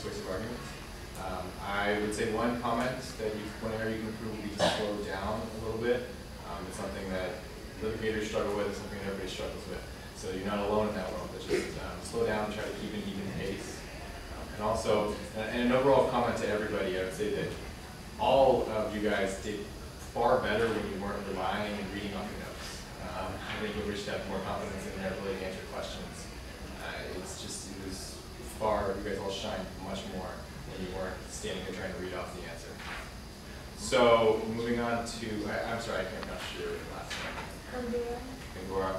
persuasive arguments. I would say one comment that one area you can improve would be to slow down a little bit. It's something that litigators struggle with, it's something everybody struggles with. So you're not alone in that world, but just slow down, try to keep an even pace. And also, and an overall comment to everybody, I would say that all of you guys did far better when you weren't relying and reading off your notes. I think you'll reach to have more confidence in their ability to answer questions. It was far, you guys all shined much more when you weren't standing there trying to read off the answer. So, moving on to, I'm sorry, I can't pronounce your last name. Kangura.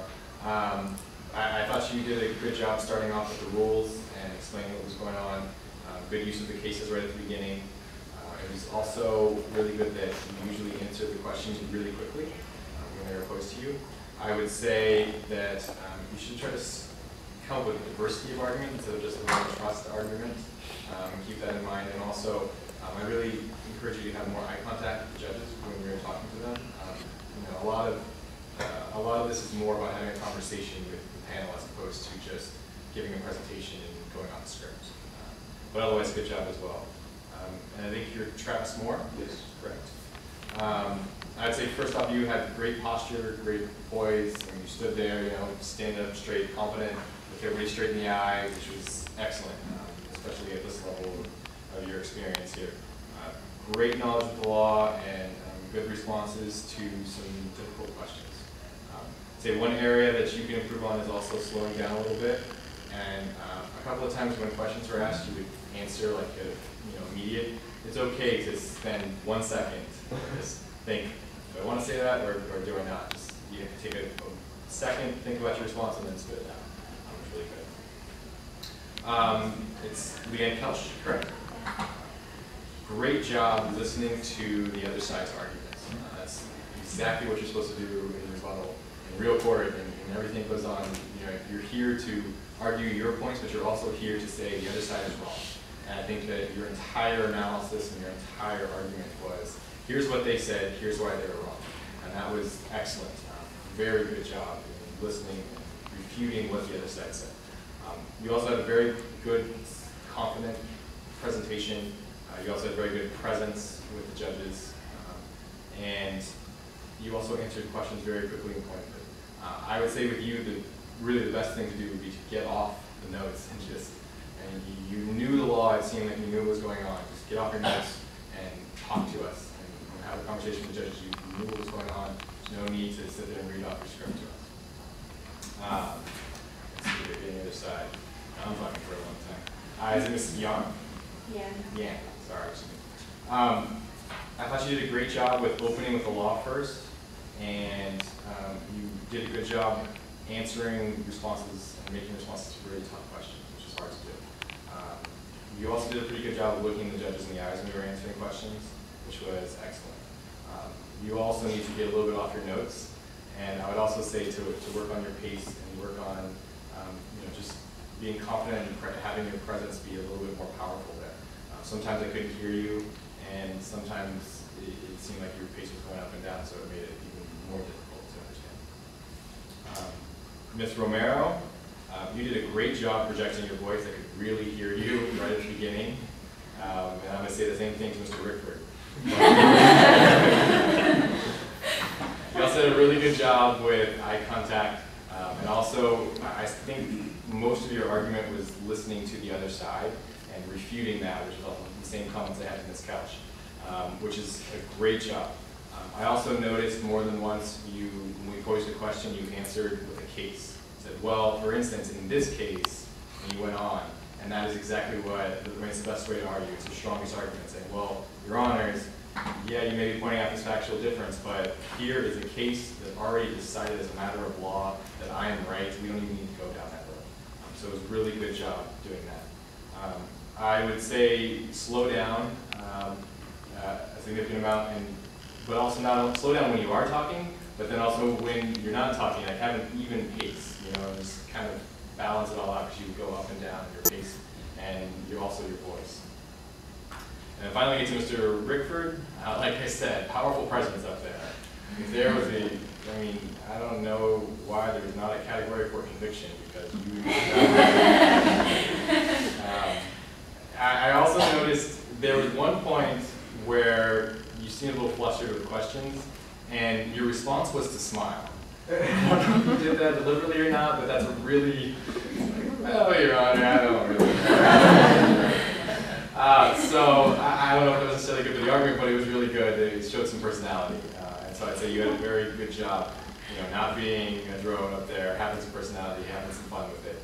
I thought you did a good job starting off with the rules and explaining what was going on. Good use of the cases right at the beginning. It was also really good that you usually answer the questions really quickly when they're posed to you. I would say that you should try to come up with a diversity of argument instead of just a one trust argument. Keep that in mind. And also, I really encourage you to have more eye contact with the judges when you're talking to them. A lot of this is more about having a conversation with the panel as opposed to just giving a presentation and going off the script. But otherwise, good job as well. And I think you're Travis Moore. Yes, correct. I'd say first off, you had great posture, great poise, and you stood there, stand up straight, confident, look everybody straight in the eye, which was excellent, especially at this level of your experience here. Great knowledge of the law and good responses to some difficult questions. Say one area that you can improve on is also slowing down a little bit. And a couple of times when questions were asked, you would answer like immediate. It's okay to spend 1 second, just think, do I want to say that or do I not? Just you have to take a second, think about your response, and then spit it out. It's really good. It's Leanne Kelch, correct? Great job listening to the other side's arguments. That's exactly what you're supposed to do in rebuttal, in real court, and everything goes on. You're here to argue your points, but you're also here to say the other side is wrong. And I think that your entire analysis and your entire argument was, here's what they said, here's why they were wrong. And that was excellent. Very good job in listening and refuting what the other side said. You also had a very good, confident presentation. You also had very good presence with the judges. And you also answered questions very quickly and pointedly. I would say with you, really the best thing to do would be to get off the notes and you knew the law, it seemed like you knew what was going on. Just get off your notes and talk to us and have a conversation with the judges. You knew what was going on. There's no need to sit there and read off your script to us. Let's see, getting the other side. I'm talking for a long time. Is it Mrs. Young? Yeah. Yeah, sorry. I thought you did a great job with opening with the law first, and you did a good job answering responses and making responses to really tough questions, which is hard to do. You also did a pretty good job of looking the judges in the eyes when you were answering questions, which was excellent. You also need to get a little bit off your notes, and I would also say to work on your pace and work on just being confident and having your presence be a little bit more powerful there. Sometimes I couldn't hear you, and sometimes it seemed like your pace was going up and down, so it made it even more difficult to understand. Ms. Romero, you did a great job projecting your voice. I could really hear you right at the beginning. And I'm going to say the same thing to Mr. Rickford. You also did a really good job with eye contact. And also, I think most of your argument was listening to the other side and refuting that, which is also the same comments I had in this couch, which is a great job. I also noticed more than once when we posed a question, you answered with a case. Said, well, for instance, in this case, and you went on, and that is exactly it's the best way to argue. It's the strongest argument, saying, well, Your Honors, yeah, you may be pointing out this factual difference, but here is a case that already decided as a matter of law that I am right. We don't even need to go down that road. So it was a really good job doing that. I would say slow down a significant amount, but also not slow down when you are talking, but then also when you're not talking, like have an even pace, just kind of balance it all out because you go up and down your pace and also your voice. And finally, we get to Mr. Rickford. Like I said, powerful presence up there. If there was I don't know why there's not a category for conviction because you. I point where you seemed a little flustered with questions, and your response was to smile. I don't know if you did that deliberately or not, but that's a really, well, Your Honor, I don't really. So I don't know if it was necessarily good for the argument, but it was really good. It showed some personality, and so I'd say you had a very good job, not being a drone up there, having some personality, having some fun with it.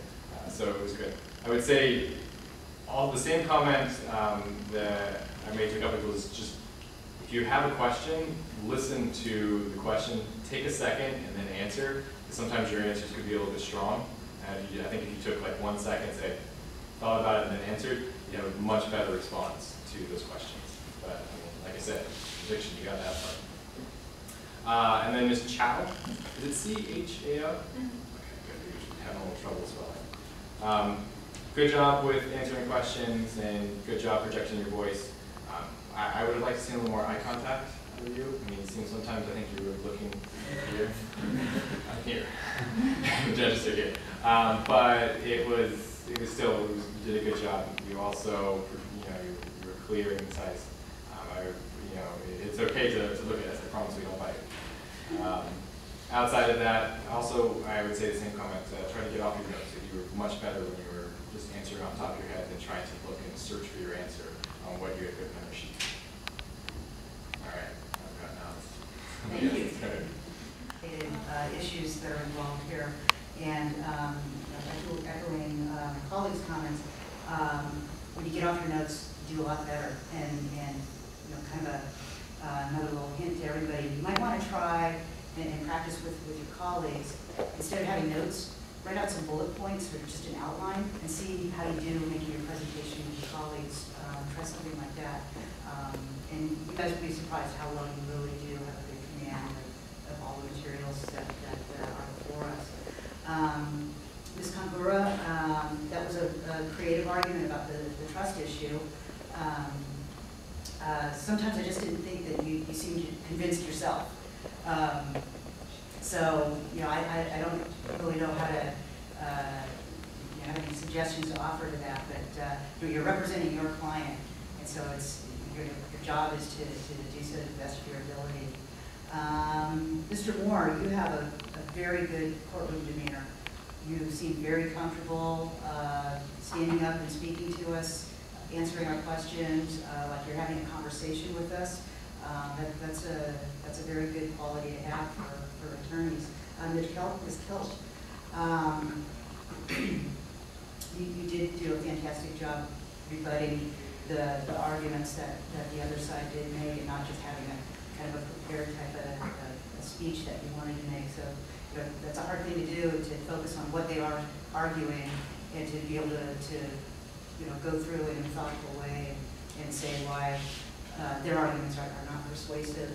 So it was good. I would say all the same comment that I made to a couple was just, if you have a question, listen to the question, take a second, and then answer. Sometimes your answers could be a little bit strong. And I think if you took like 1 second, say, thought about it, and then answered, you have a much better response to those questions. But I mean, like I said, conviction, you got that part. And then Ms. Chow, is it C-H-A-O? Okay, good. You're having a little trouble spelling. Good job with answering questions, and good job projecting your voice. I would have liked to see a little more eye contact with you. I mean, it seems sometimes I think you were looking here. Here. The judges are here. But it was still, you did a good job. You also, you were clear and concise. It's okay to look at us. I promise we don't bite. Outside of that, also, I would say the same comment. Try to get off your notes. You were much better when you were just answering on top of your head than trying to look and search for your answer on what you had written on your sheet. All right, I've got now. Thank you. Issues that are involved here, and echoing my colleagues' comments, when you get off your notes, you do a lot better. And kind of another little hint to everybody, you might want to try and practice with your colleagues. Instead of having notes, write out some bullet points or just an outline and see how you do making your presentation with your colleagues. Try something like that. And you guys will be surprised how well you really do have a good command of all the materials that are before us. Ms. Kangura, that was a creative argument about the trust issue. Sometimes I just didn't think that you seemed convinced yourself. So, I don't really know how to have any suggestions to offer to that, but you're representing your client, and so your job is to do so to the best of your ability. Mr. Moore, you have a very good courtroom demeanor. You seem very comfortable standing up and speaking to us, answering our questions, like you're having a conversation with us. That's a very good quality to have for attorneys. Ms. Kelch, you did do a fantastic job rebutting the arguments that the other side did make, and not just having a kind of a prepared type of a speech that you wanted to make. So that's a hard thing to do, to focus on what they are arguing and to be able to go through it in a thoughtful way and say why their arguments are not persuasive.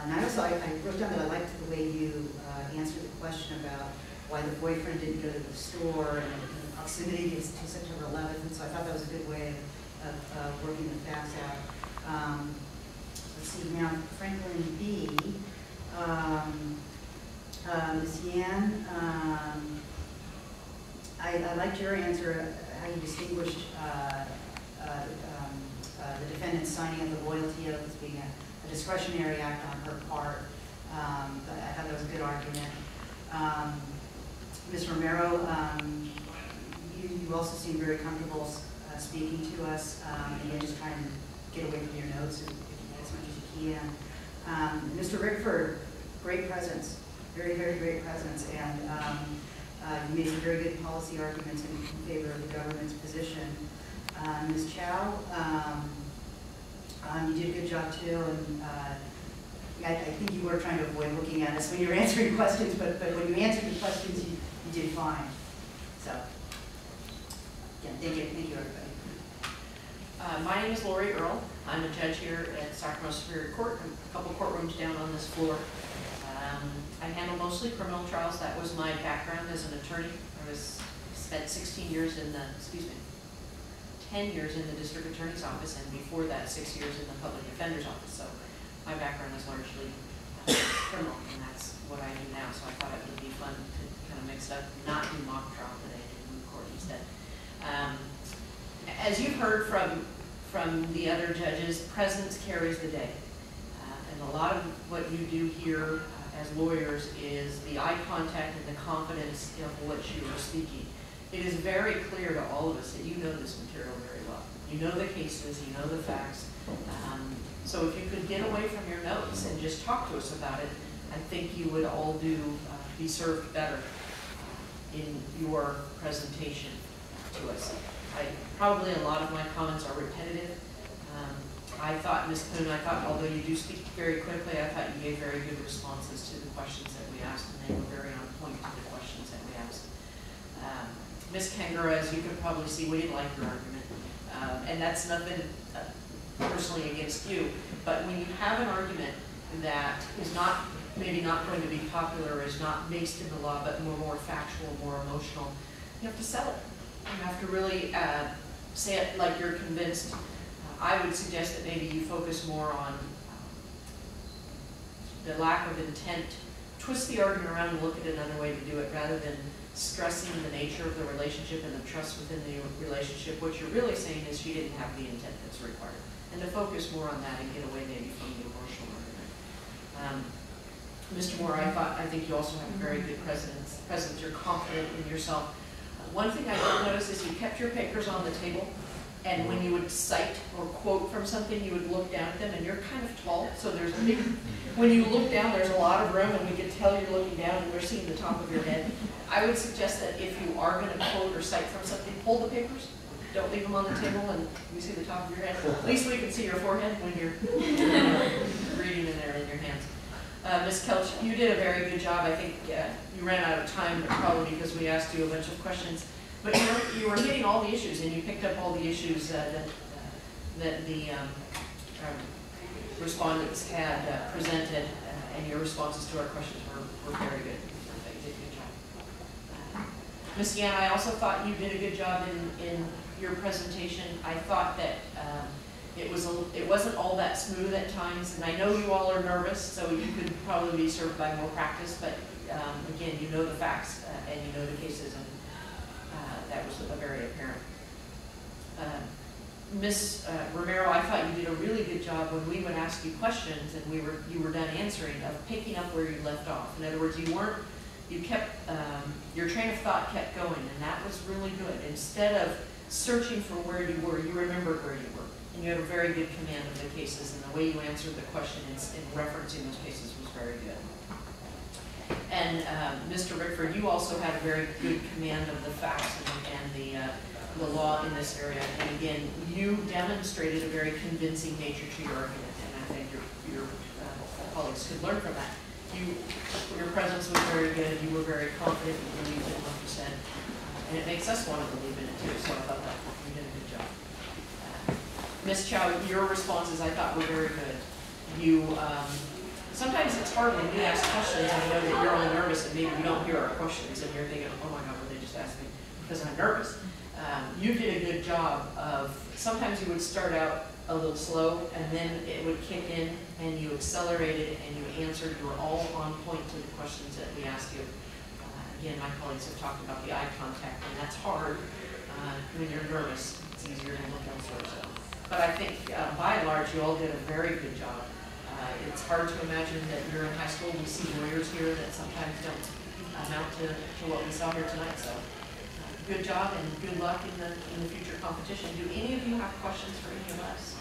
And I wrote down that I liked the way you answered the question about why the boyfriend didn't go to the store and the proximity to September 11th. And so I thought that was a good way of working the facts out. Let's see now, Franklin B. Ms. Yan, I liked your answer, how you distinguished the defendant signing up the loyalty oath as being a discretionary act on her part. I thought that was a good argument. Ms. Romero, you also seem very comfortable speaking to us, and you're just trying to get away from your notes as much as you can. Mr. Rickford, great presence, very, very great presence, and you made some very good policy arguments in favor of the government's position. Ms. Chow, you did a good job too, and I think you were trying to avoid looking at us when you were answering questions, but when you answered the questions, you did fine. So, yeah, thank you everybody. My name is Lori Earle. I'm a judge here at Sacramento Superior Court, a couple courtrooms down on this floor. I handle mostly criminal trials. That was my background as an attorney. I spent 16 years in the, 10 years in the district attorney's office, and before that, 6 years in the public defender's office. So my background is largely criminal, and that's what I do now. So I thought it would be fun to kind of mix it up, not do mock trial today, do moot court instead. As you've heard from from the other judges, presence carries the day. And a lot of what you do here as lawyers is the eye contact and the confidence of what you are speaking. It is very clear to all of us that you know this material very well. You know the cases, you know the facts. So if you could get away from your notes and just talk to us about it, I think you would all be served better in your presentation to us. Probably a lot of my comments are repetitive. I thought, Ms. Poon, although you do speak very quickly, I thought you gave very good responses to the questions that we asked, and they were very on point to the questions that we asked. Ms. Kangura, as you could probably see, we didn't like your argument. And that's nothing personally against you, but when you have an argument that is maybe not going to be popular, is not based in the law, but more factual, more emotional, you have to sell it. You have to really say it like you're convinced. I would suggest that maybe you focus more on the lack of intent, twist the argument around and look at another way to do it rather than stressing the nature of the relationship and the trust within the relationship. What you're really saying is she didn't have the intent that's required. And to focus more on that and get away maybe from the emotional argument. Mr. Moore, I think you also have a very good presence. You're confident in yourself. One thing I did notice is you kept your papers on the table, and when you would cite or quote from something, you would look down at them, and you're kind of tall, so there's a big, when you look down, there's a lot of room, and we can tell you're looking down, and we're seeing the top of your head. I would suggest that if you are going to quote or cite from something, hold the papers. Don't leave them on the table, and we see the top of your head. At least we can see your forehead when you're reading in there in your hands. Ms. Kelch, you did a very good job. I think you ran out of time, probably because we asked you a bunch of questions. But you were hitting all the issues, and you picked up all the issues that the respondents had presented, and your responses to our questions were very good. You did a good job. Ms. Yan, I also thought you did a good job in your presentation. I thought that it wasn't all that smooth at times, and I know you all are nervous, so you could probably be served by more practice, but again, you know the facts and you know the cases, and that was very apparent. Ms. Romero, I thought you did a really good job when we would ask you questions and you were done answering, of picking up where you left off. In other words, you kept, your train of thought kept going, and that was really good. Instead of searching for where you were, you remembered where you were. And you had a very good command of the cases, and the way you answered the question in referencing those cases was very good. And Mr. Rickford, you also had a very good command of the facts and the law in this area. And again, you demonstrated a very convincing nature to your argument, and I think your colleagues could learn from that. Your presence was very good. You were very confident. You believed in what you said, and it makes us want to believe in it too. So I thought that you did a good job. Ms. Chow, your responses I thought were very good. Sometimes it's hard when we ask questions and I know that you're all nervous and maybe you don't hear our questions and you're thinking, oh my God, what they just asked me, because I'm nervous. You did a good job of, sometimes you would start out a little slow and then it would kick in and you accelerated and you answered. You were all on point to the questions that we asked you. Again, my colleagues have talked about the eye contact, and that's hard when you're nervous. It's easier to look elsewhere. So. But I think, by and large, you all did a very good job. It's hard to imagine that you're in high school. We see lawyers here that sometimes don't amount to what we saw here tonight. So, good job and good luck in the future competition. Do any of you have questions for any of us?